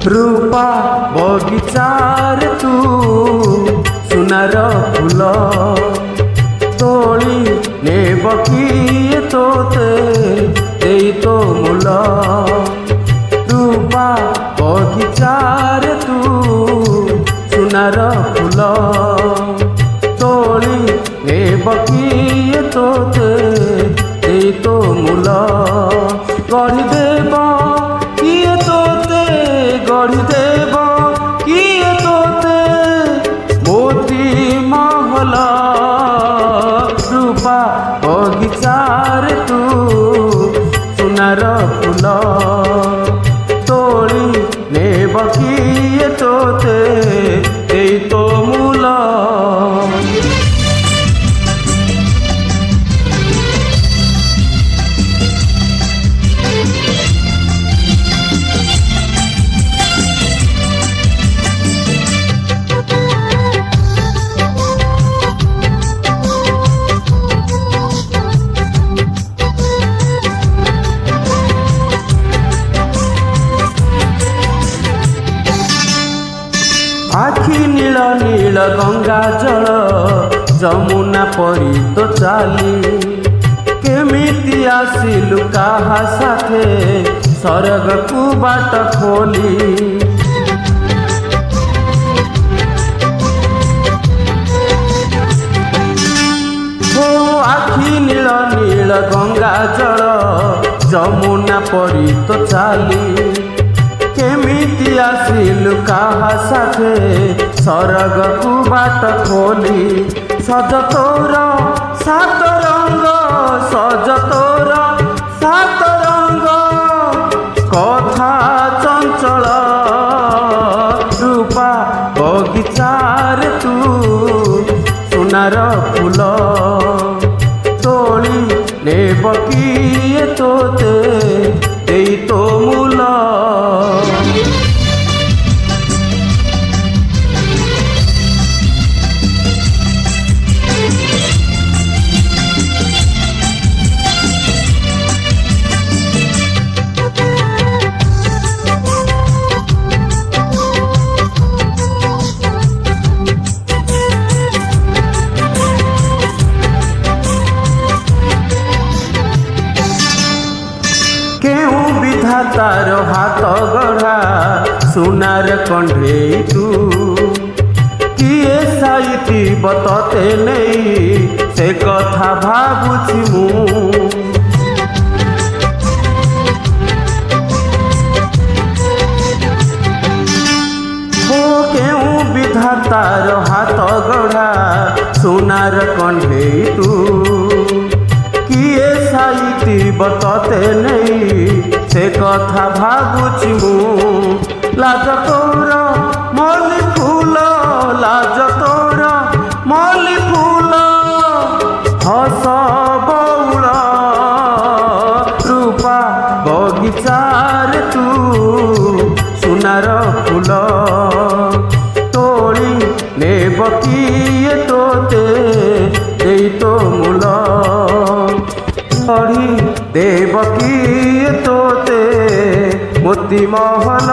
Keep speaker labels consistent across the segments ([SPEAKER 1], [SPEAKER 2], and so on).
[SPEAKER 1] रूपा बगिचार तू सुनार फूल तोली नेब किए तोते देई तो मूल। रूपा बगिचार तू सुनार फूल तोली नेब किए तोते देई तो मूल। गढ़ी देव किए तोते गढ़ी देव किए तोते मोती महल। रूपा बगिचार तू सुनार फूल तोली नेब किए तोते देई तो मूल। आखि नील नील गंगा जल जमुना परी तो चाली केमिति आसिलु काहा साथे सरग को बाट खोली। हो आखि नील नील गंगा जल जमुना परी तो चाली केमिति आसिलु काहा साथे सरग को बाट खोली। सज तोर सात रंग सज तोर सात रंग कथा चंचल। रूपा बगिचार तू सुनार फूल तोली नेब किए तोते देई तो मूल। तार हाथ गढ़ा सुनार कंढे तू किए साइती बतते नहीं से कथा भाबुछि मु। हो केउ विधातार हाथ गढ़ा सुनार कंढे तू किए साइती बतते नहीं से कथा भाबुछि मु। लाज तोर मल्ली फूल लाज तोर मल्ली फूल हस बौल। रूपा बगिचार तू सुनार फूल तोली नेब किए तोते देई तो मूल। गढ़ी देव किए तोते मोती महल।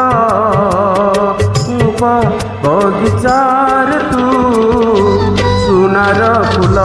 [SPEAKER 1] रूपा बगिचार तू सुनार फूल।